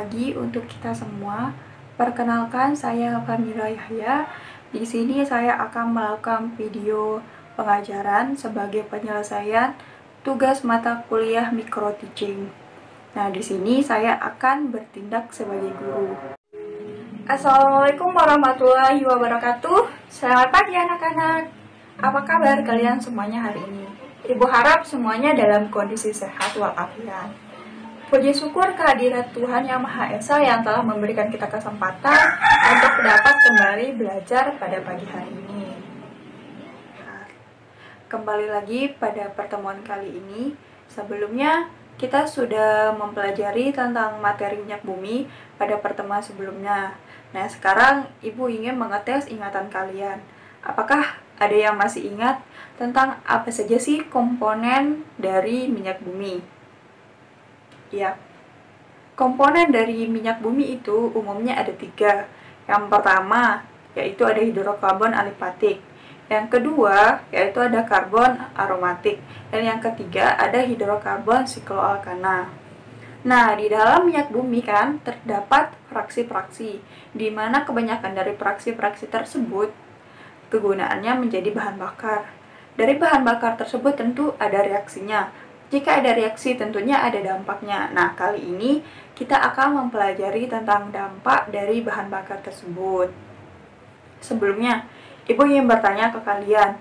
pagi untuk kita semua. Perkenalkan, saya Famila Yahya. Di sini saya akan melakukan video pengajaran sebagai penyelesaian tugas mata kuliah micro teaching. Nah, di sini saya akan bertindak sebagai guru. Assalamualaikum warahmatullahi wabarakatuh. Selamat pagi anak-anak. Apa kabar kalian semuanya hari ini? Ibu harap semuanya dalam kondisi sehat walafiat. Puji syukur kehadirat Tuhan Yang Maha Esa yang telah memberikan kita kesempatan untuk dapat kembali belajar pada pagi hari ini. Kembali lagi pada pertemuan kali ini. Sebelumnya kita sudah mempelajari tentang materi minyak bumi pada pertemuan sebelumnya. Nah, sekarang Ibu ingin mengetes ingatan kalian. Apakah ada yang masih ingat tentang apa saja sih komponen dari minyak bumi? Ya, komponen dari minyak bumi itu umumnya ada 3. Yang pertama, yaitu ada hidrokarbon alifatik. Yang kedua, yaitu ada karbon aromatik. Dan yang ketiga, ada hidrokarbon sikloalkana. Nah, di dalam minyak bumi kan terdapat fraksi-fraksi, di mana kebanyakan dari fraksi-fraksi tersebut kegunaannya menjadi bahan bakar. Dari bahan bakar tersebut tentu ada reaksinya. Jika ada reaksi, tentunya ada dampaknya. Nah, kali ini kita akan mempelajari tentang dampak dari bahan bakar tersebut. Sebelumnya, Ibu ingin bertanya ke kalian,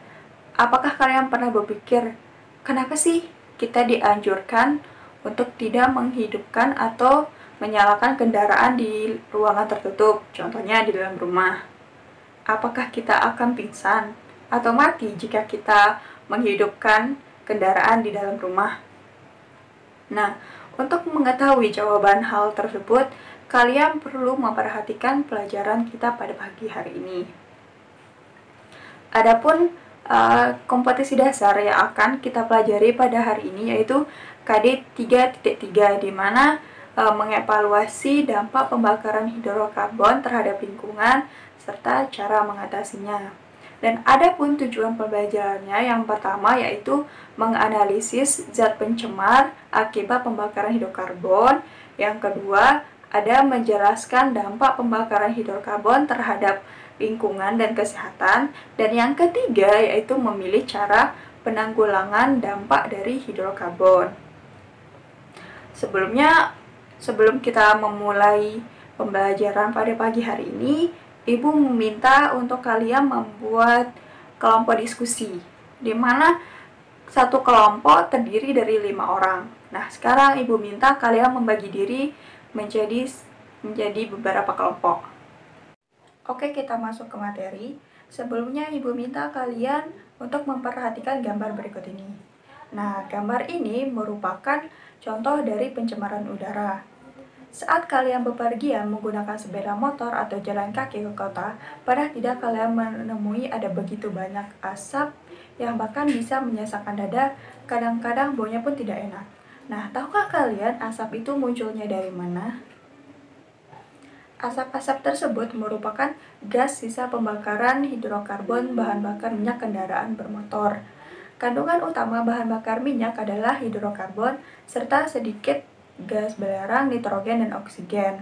apakah kalian pernah berpikir, kenapa sih kita dianjurkan untuk tidak menghidupkan atau menyalakan kendaraan di ruangan tertutup, contohnya di dalam rumah? Apakah kita akan pingsan atau mati jika kita menghidupkan kendaraan di dalam rumah? Nah, untuk mengetahui jawaban hal tersebut, kalian perlu memperhatikan pelajaran kita pada pagi hari ini. Adapun kompetisi dasar yang akan kita pelajari pada hari ini yaitu KD 3.3, di mana mengevaluasi dampak pembakaran hidrokarbon terhadap lingkungan serta cara mengatasinya. Dan ada pun tujuan pembelajarannya, yang pertama yaitu menganalisis zat pencemar akibat pembakaran hidrokarbon. Yang kedua, ada menjelaskan dampak pembakaran hidrokarbon terhadap lingkungan dan kesehatan. Dan yang ketiga yaitu memilih cara penanggulangan dampak dari hidrokarbon. Sebelum kita memulai pembelajaran pada pagi hari ini, Ibu meminta untuk kalian membuat kelompok diskusi, di mana satu kelompok terdiri dari 5 orang. Nah, sekarang Ibu minta kalian membagi diri menjadi beberapa kelompok. Oke, kita masuk ke materi. Sebelumnya Ibu minta kalian untuk memperhatikan gambar berikut ini. Nah, gambar ini merupakan contoh dari pencemaran udara. Saat kalian bepergian menggunakan sepeda motor atau jalan kaki ke kota, pernah tidak kalian menemui ada begitu banyak asap yang bahkan bisa menyesakkan dada, kadang-kadang baunya pun tidak enak. Nah, tahukah kalian asap itu munculnya dari mana? Asap-asap tersebut merupakan gas sisa pembakaran hidrokarbon bahan bakar minyak kendaraan bermotor. Kandungan utama bahan bakar minyak adalah hidrokarbon serta sedikit gas belerang, nitrogen, dan oksigen.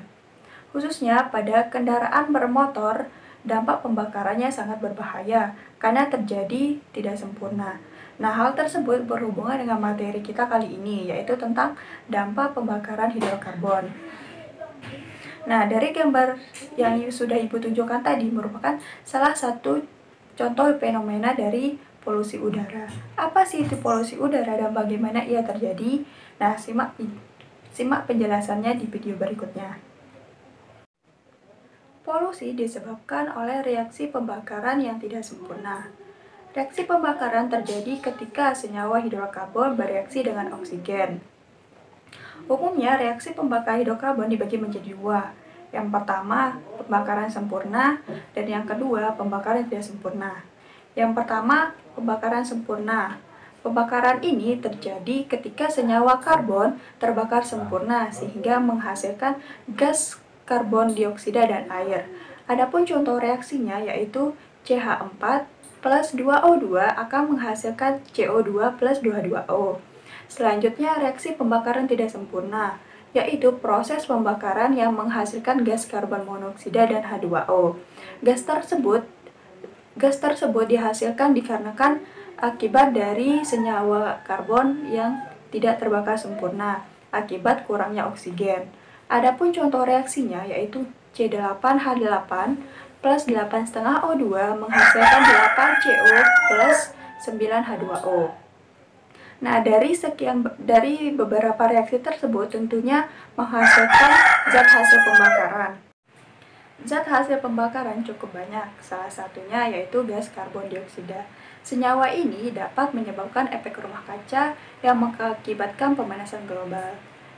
Khususnya pada kendaraan bermotor, dampak pembakarannya sangat berbahaya karena terjadi tidak sempurna. Nah, hal tersebut berhubungan dengan materi kita kali ini, yaitu tentang dampak pembakaran hidrokarbon. Nah, dari gambar yang sudah Ibu tunjukkan tadi merupakan salah satu contoh fenomena dari polusi udara. Apa sih itu polusi udara dan bagaimana ia terjadi? Nah, simak penjelasannya di video berikutnya. Polusi disebabkan oleh reaksi pembakaran yang tidak sempurna. Reaksi pembakaran terjadi ketika senyawa hidrokarbon bereaksi dengan oksigen. Umumnya, reaksi pembakaran hidrokarbon dibagi menjadi 2. Yang pertama, pembakaran sempurna, dan yang kedua, pembakaran tidak sempurna. Yang pertama, pembakaran sempurna. Pembakaran ini terjadi ketika senyawa karbon terbakar sempurna sehingga menghasilkan gas karbon dioksida dan air. Adapun contoh reaksinya yaitu CH4 plus 2O2 akan menghasilkan CO2 plus 22O. Selanjutnya, reaksi pembakaran tidak sempurna, yaitu proses pembakaran yang menghasilkan gas karbon monoksida dan H2O. Gas tersebut dihasilkan dikarenakan akibat dari senyawa karbon yang tidak terbakar sempurna akibat kurangnya oksigen. Adapun contoh reaksinya yaitu C8H8 plus 8,5O2 menghasilkan 8CO plus 9H2O. Nah, dari beberapa reaksi tersebut tentunya menghasilkan zat hasil pembakaran. Zat hasil pembakaran cukup banyak, salah satunya yaitu gas karbon dioksida. Senyawa ini dapat menyebabkan efek rumah kaca yang mengakibatkan pemanasan global.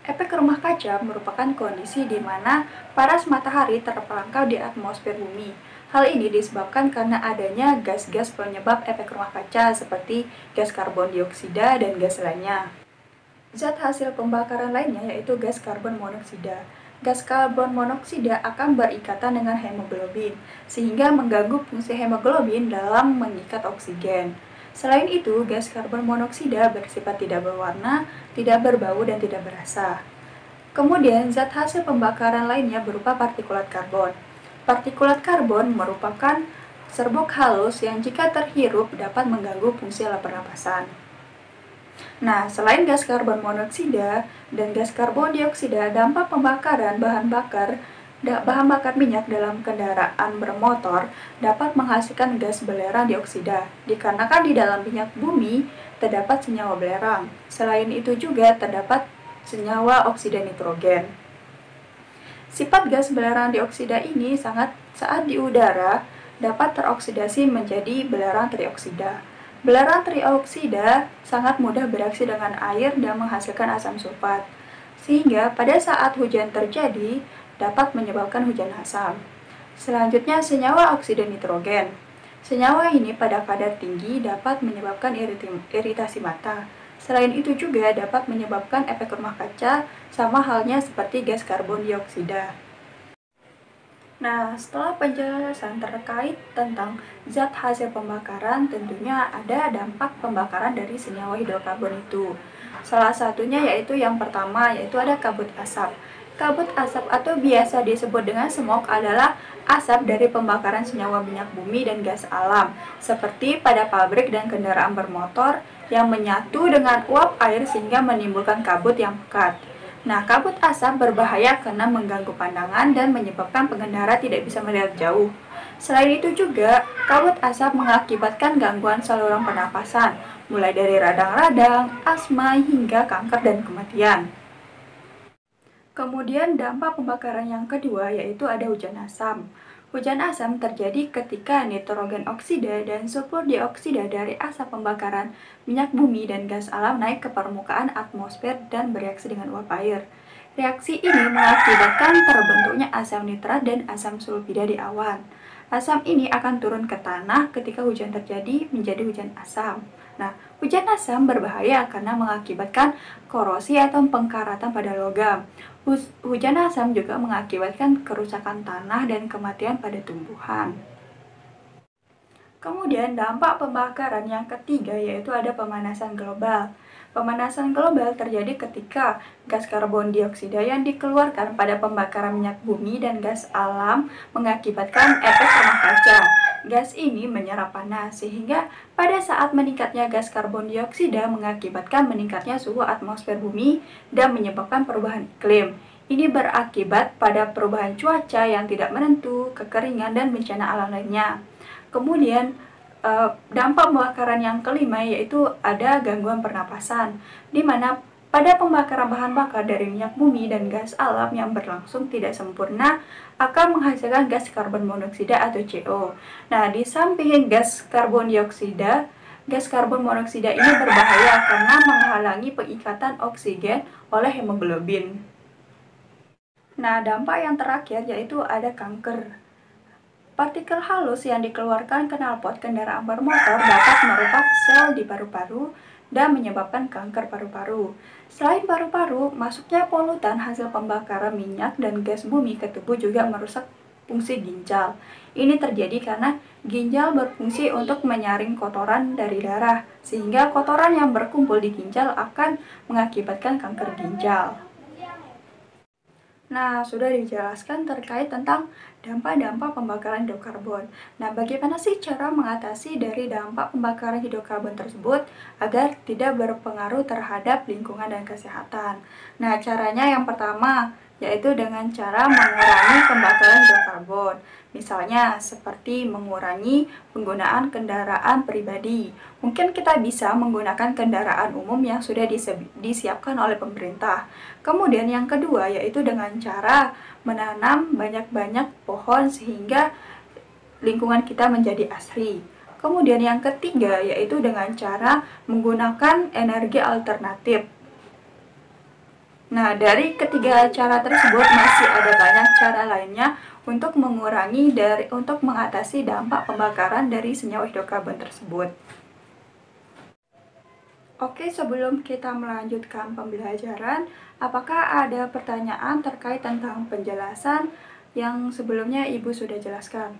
Efek rumah kaca merupakan kondisi di mana panas matahari terperangkap di atmosfer bumi. Hal ini disebabkan karena adanya gas-gas penyebab efek rumah kaca seperti gas karbon dioksida dan gas lainnya. Zat hasil pembakaran lainnya yaitu gas karbon monoksida. Gas karbon monoksida akan berikatan dengan hemoglobin, sehingga mengganggu fungsi hemoglobin dalam mengikat oksigen. Selain itu, gas karbon monoksida bersifat tidak berwarna, tidak berbau, dan tidak berasa. Kemudian, zat hasil pembakaran lainnya berupa partikulat karbon. Partikulat karbon merupakan serbuk halus yang jika terhirup dapat mengganggu fungsi alat pernapasan. Nah, selain gas karbon monoksida dan gas karbon dioksida, dampak pembakaran bahan bakar minyak dalam kendaraan bermotor dapat menghasilkan gas belerang dioksida, dikarenakan di dalam minyak bumi terdapat senyawa belerang. Selain itu juga terdapat senyawa oksida nitrogen. Sifat gas belerang dioksida ini saat di udara dapat teroksidasi menjadi belerang trioksida. Belerang trioksida sangat mudah bereaksi dengan air dan menghasilkan asam sulfat, sehingga pada saat hujan terjadi dapat menyebabkan hujan asam. Selanjutnya, senyawa oksida nitrogen. Senyawa ini pada kadar tinggi dapat menyebabkan iritasi mata. Selain itu juga dapat menyebabkan efek rumah kaca, sama halnya seperti gas karbon dioksida. Nah, setelah penjelasan terkait tentang zat hasil pembakaran, tentunya ada dampak pembakaran dari senyawa hidrokarbon itu. Salah satunya yaitu yang pertama, yaitu ada kabut asap. Kabut asap atau biasa disebut dengan smog adalah asap dari pembakaran senyawa minyak bumi dan gas alam, seperti pada pabrik dan kendaraan bermotor yang menyatu dengan uap air sehingga menimbulkan kabut yang pekat. Nah, kabut asap berbahaya karena mengganggu pandangan dan menyebabkan pengendara tidak bisa melihat jauh. Selain itu juga, kabut asap mengakibatkan gangguan saluran pernapasan, mulai dari radang-radang, asma, hingga kanker dan kematian. Kemudian dampak pembakaran yang kedua yaitu ada hujan asam. Hujan asam terjadi ketika nitrogen oksida dan sulfur dioksida dari asap pembakaran minyak bumi dan gas alam naik ke permukaan atmosfer dan bereaksi dengan uap air. Reaksi ini mengakibatkan terbentuknya asam nitrat dan asam sulfida di awan. Asam ini akan turun ke tanah ketika hujan terjadi menjadi hujan asam. Nah, hujan asam berbahaya karena mengakibatkan korosi atau pengkaratan pada logam. Hujan asam juga mengakibatkan kerusakan tanah dan kematian pada tumbuhan. Kemudian dampak pembakaran yang ketiga yaitu ada pemanasan global. Pemanasan global terjadi ketika gas karbon dioksida yang dikeluarkan pada pembakaran minyak bumi dan gas alam mengakibatkan efek rumah kaca. Gas ini menyerap panas sehingga pada saat meningkatnya gas karbon dioksida mengakibatkan meningkatnya suhu atmosfer bumi dan menyebabkan perubahan iklim. Ini berakibat pada perubahan cuaca yang tidak menentu, kekeringan, dan bencana alam lainnya. Kemudian, dampak pembakaran yang kelima yaitu ada gangguan pernapasan, di mana pada pembakaran bahan bakar dari minyak bumi dan gas alam yang berlangsung tidak sempurna akan menghasilkan gas karbon monoksida atau CO. Nah, di samping gas karbon monoksida ini berbahaya karena menghalangi pengikatan oksigen oleh hemoglobin. Nah, dampak yang terakhir yaitu ada kanker. Partikel halus yang dikeluarkan knalpot kendaraan bermotor dapat merusak sel di paru-paru dan menyebabkan kanker paru-paru. Selain paru-paru, masuknya polutan hasil pembakaran minyak dan gas bumi ke tubuh juga merusak fungsi ginjal. Ini terjadi karena ginjal berfungsi untuk menyaring kotoran dari darah, sehingga kotoran yang berkumpul di ginjal akan mengakibatkan kanker ginjal. Nah, sudah dijelaskan terkait tentang dampak-dampak pembakaran hidrokarbon. Nah, bagaimana sih cara mengatasi dari dampak pembakaran hidrokarbon tersebut agar tidak berpengaruh terhadap lingkungan dan kesehatan? Nah, caranya yang pertama yaitu dengan cara mengurangi pembakaran hidrokarbon. Misalnya seperti mengurangi penggunaan kendaraan pribadi. Mungkin kita bisa menggunakan kendaraan umum yang sudah disiapkan oleh pemerintah. Kemudian yang kedua yaitu dengan cara menanam banyak-banyak pohon sehingga lingkungan kita menjadi asri. Kemudian yang ketiga yaitu dengan cara menggunakan energi alternatif. Nah, dari ketiga cara tersebut masih ada banyak cara lainnya untuk untuk mengatasi dampak pembakaran dari senyawa hidrokarbon tersebut. Oke, sebelum kita melanjutkan pembelajaran, apakah ada pertanyaan terkait tentang penjelasan yang sebelumnya Ibu sudah jelaskan?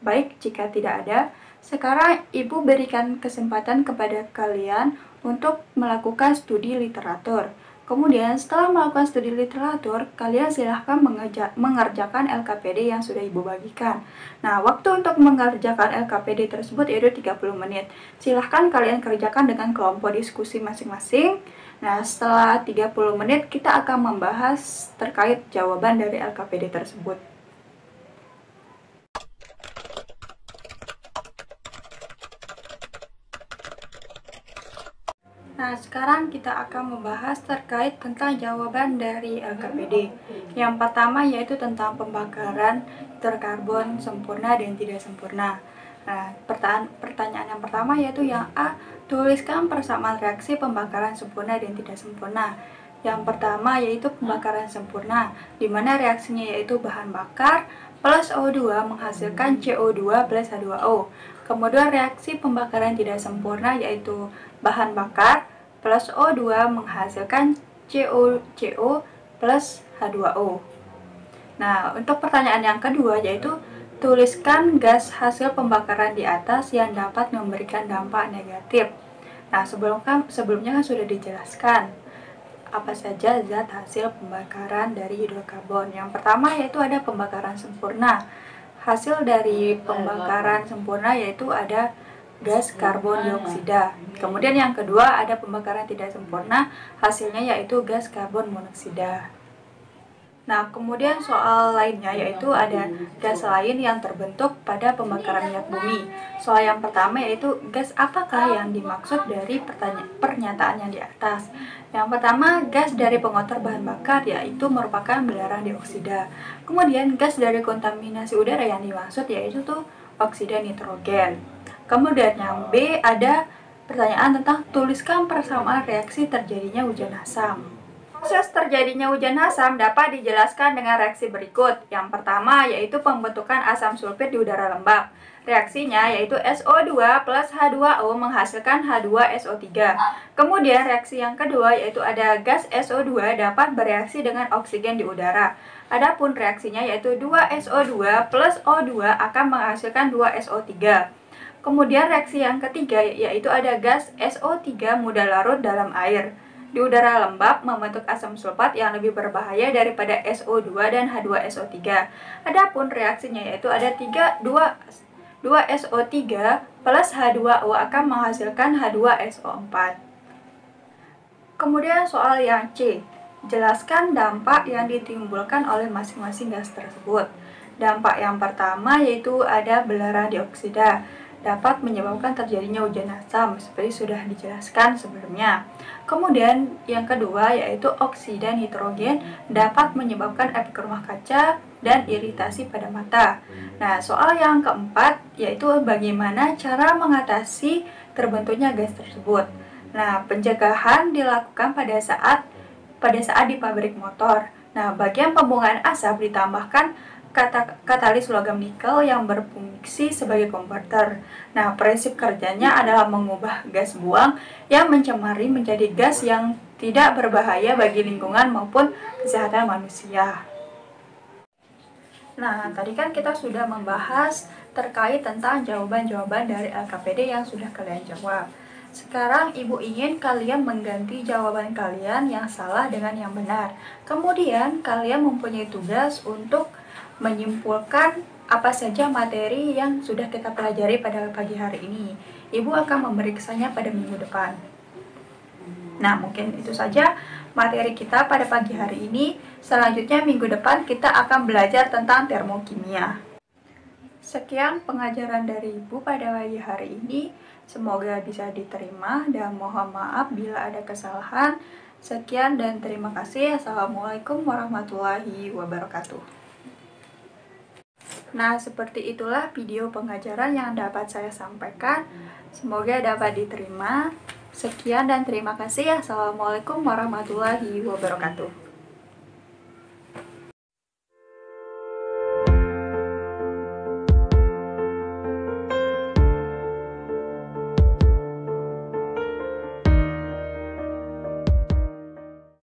Baik, jika tidak ada, sekarang Ibu berikan kesempatan kepada kalian untuk melakukan studi literatur. Kemudian setelah melakukan studi literatur, kalian silahkan mengerjakan LKPD yang sudah Ibu bagikan. Nah, waktu untuk mengerjakan LKPD tersebut yaitu 30 menit. Silahkan kalian kerjakan dengan kelompok diskusi masing-masing. Nah, setelah 30 menit kita akan membahas terkait jawaban dari LKPD tersebut. Nah, sekarang kita akan membahas terkait tentang jawaban dari LKPD. Yang pertama yaitu tentang pembakaran hidrokarbon sempurna dan tidak sempurna. Nah, pertanyaan yang pertama yaitu yang A, tuliskan persamaan reaksi pembakaran sempurna dan tidak sempurna. Yang pertama yaitu pembakaran sempurna, di mana reaksinya yaitu bahan bakar plus O2 menghasilkan CO2 plus H2O. Kemudian reaksi pembakaran tidak sempurna yaitu bahan bakar plus O2 menghasilkan CO plus H2O. Nah, untuk pertanyaan yang kedua yaitu tuliskan gas hasil pembakaran di atas yang dapat memberikan dampak negatif. Nah, sebelumnya kan sudah dijelaskan apa saja zat hasil pembakaran dari hidrokarbon. Yang pertama yaitu ada pembakaran sempurna. Hasil dari pembakaran sempurna yaitu ada gas karbon dioksida. Kemudian yang kedua ada pembakaran tidak sempurna, hasilnya yaitu gas karbon monoksida. Nah, kemudian soal lainnya yaitu ada gas lain yang terbentuk pada pembakaran minyak bumi. Soal yang pertama yaitu gas apakah yang dimaksud dari pernyataan yang di atas. Yang pertama, gas dari pengotor bahan bakar yaitu merupakan belerang dioksida. Kemudian gas dari kontaminasi udara yang dimaksud yaitu oksida nitrogen. Kemudian yang B ada pertanyaan tentang tuliskan persamaan reaksi terjadinya hujan asam. Proses terjadinya hujan asam dapat dijelaskan dengan reaksi berikut. Yang pertama yaitu pembentukan asam sulfit di udara lembab. Reaksinya yaitu SO2 plus H2O menghasilkan H2SO3. Kemudian reaksi yang kedua yaitu ada gas SO2 dapat bereaksi dengan oksigen di udara. Adapun reaksinya yaitu 2SO2 plus O2 akan menghasilkan 2SO3. Kemudian reaksi yang ketiga yaitu ada gas SO3 mudah larut dalam air. Di udara lembab membentuk asam sulfat yang lebih berbahaya daripada SO2 dan H2SO3. Adapun reaksinya yaitu ada 2SO3 plus H2O akan menghasilkan H2SO4. Kemudian soal yang C, jelaskan dampak yang ditimbulkan oleh masing-masing gas tersebut. Dampak yang pertama yaitu ada belerang dioksida, dapat menyebabkan terjadinya hujan asam seperti sudah dijelaskan sebelumnya. Kemudian yang kedua yaitu oksida nitrogen dapat menyebabkan efek rumah kaca dan iritasi pada mata. Nah, soal yang keempat yaitu bagaimana cara mengatasi terbentuknya gas tersebut. Nah, pencegahan dilakukan pada saat di pabrik motor. Nah, bagian pembungkaman asap ditambahkan katalis logam nikel yang berfungsi sebagai konverter. Nah, prinsip kerjanya adalah mengubah gas buang yang mencemari menjadi gas yang tidak berbahaya bagi lingkungan maupun kesehatan manusia. Nah, tadi kan kita sudah membahas terkait tentang jawaban-jawaban dari LKPD yang sudah kalian jawab. Sekarang Ibu ingin kalian mengganti jawaban kalian yang salah dengan yang benar. Kemudian kalian mempunyai tugas untuk menyimpulkan apa saja materi yang sudah kita pelajari pada pagi hari ini. Ibu akan memeriksanya pada minggu depan. Nah, mungkin itu saja materi kita pada pagi hari ini. Selanjutnya minggu depan kita akan belajar tentang termokimia. Sekian pengajaran dari Ibu pada pagi hari ini. Semoga bisa diterima dan mohon maaf bila ada kesalahan. Sekian dan terima kasih. Assalamualaikum warahmatullahi wabarakatuh. Nah, seperti itulah video pengajaran yang dapat saya sampaikan. Semoga dapat diterima. Sekian dan terima kasih. Assalamualaikum warahmatullahi wabarakatuh.